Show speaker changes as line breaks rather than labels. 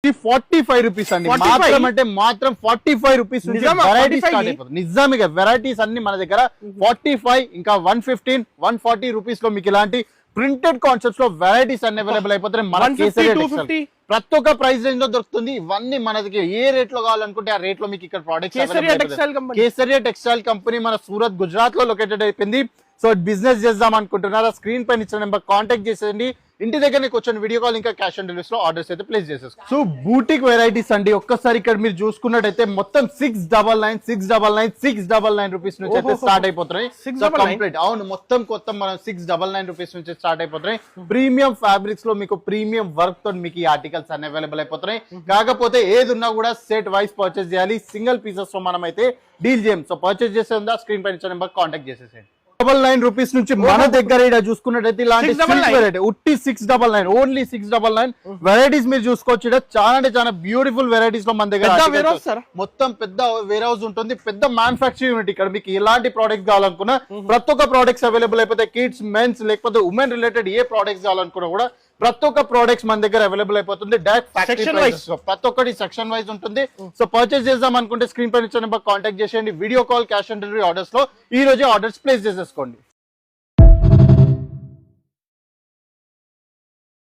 45 rupees అండి. మాత్రం అంటే మాత్రం 45 రూపీస్ నుంచి వెరైటీస్ స్టార్ట్ అయిపోతుంది. నిజామిగా వెరైటీస్ అన్ని మన దగ్గర 45 ఇంకా 115 140 రూపీస్ లో మీకు ఇలాంటి ప్రింటెడ్ కాన్సెప్ట్స్ లో వెరైటీస్ అన్ని అవైలబుల్ అయిపోతాయి. మన ప్రతి ఒక్క ప్రైస్ రేంజ్ లో దొరుకుతుంది. ఇవన్నీ మన దగ్గర ఏ రేట్ లో కావాలనుకుంటే ఆ రేట్ లో మీకు ఇక్కడ ప్రొడక్ట్స్ కేసరియా టెక్స్టైల్ కంపెనీ మన సూరత్ గుజరాత్ లో లొకేటెడ్ అయిపోయింది. సో బిజినెస్ చేద్దాం అనుకుంటున్నారా స్క్రీన్ పైన ఇచ్చిన నెంబర్ కాంటాక్ట్ చేసేయండి. ఇంటి దగ్గర కూర్చొని వీడియో కాల్ ఇంకా క్యాష్ ఆన్ డెలివరీస్ లో ఆర్డర్స్ అయితే ప్లేస్ చేసేసుకో. సో బూటిక్ వెరైటీస్ అండి. ఒక్కసారి ఇక్కడ మీరు చూసుకున్నట్టయితే మొత్తం 699 రూపీస్ నుంచి అయితే స్టార్ట్ అయిపోతున్నాయి. కంప్లీట్ అవును మొత్తం కొత్త మనం 699 రూపీస్ నుంచి స్టార్ట్ అయిపోతున్నాయి. ప్రీమియం ఫ్యాబ్రిక్స్ లో మీకు ప్రీమియం వర్క్ తో మీకు ఈ ఆర్టికల్స్ అన్ని అవైలబుల్ అయిపోతున్నాయి. కాకపోతే ఏది ఉన్నా కూడా సెట్ వైస్ పర్చేస్ చేయాలి. సింగిల్ పీసెస్ లో మనం అయితే డీల్ చేయం. సో పర్చేస్ చేసే ఉందా స్క్రీన్ పైన ఇచ్చిన నెంబర్ కాంటాక్ట్ చేసేసేయండి. 99 రూపీస్ నుంచి మన దగ్గర ఇక్కడ చూసుకున్నట్టయితే ఇలాంటి వెరైటీ ఉట్టి 699 ఓన్లీ 699 వెరైటీస్ మీరు చూసుకోవచ్చు. ఇక్కడ చాలా అంటే చాలా బ్యూటిఫుల్ వెరైటీస్ లో మన దగ్గర మొత్తం పెద్ద వేర్ హౌస్ ఉంటుంది. పెద్ద మ్యానుఫాక్చరింగ్ యూనిట్. ఇక్కడ మీకు ఎలాంటి ప్రోడక్ట్స్ కావాలనుకున్నా ప్రతి ఒక్క ప్రోడక్ట్స్ అవైలబుల్ అయిపోతాయి. కిడ్స్ మెన్స్ లేకపోతే ఉమెన్ రిలేటెడ్ ఏ ప్రోడక్ట్స్ కావాలనుకున్నా కూడా ప్రతి ఒక్క ప్రోడక్ట్స్ మన దగ్గర అవైలబుల్ అయిపోతుంది. డైరెక్ట్ ఫ్యాక్టరీ ప్రైసెస్ ప్రతి ఒక్కటి సెక్షన్ వైజ్ ఉంటుంది. సో పర్చేస్ చేద్దాం అనుకుంటే స్క్రీన్ పైన ఇచ్చిన నెంబర్ కాంటాక్ట్ చేసేయండి. Video call cash on delivery orders లో ఈ రోజే ఆర్డర్స్ ప్లేస్ చేసేసుకోండి.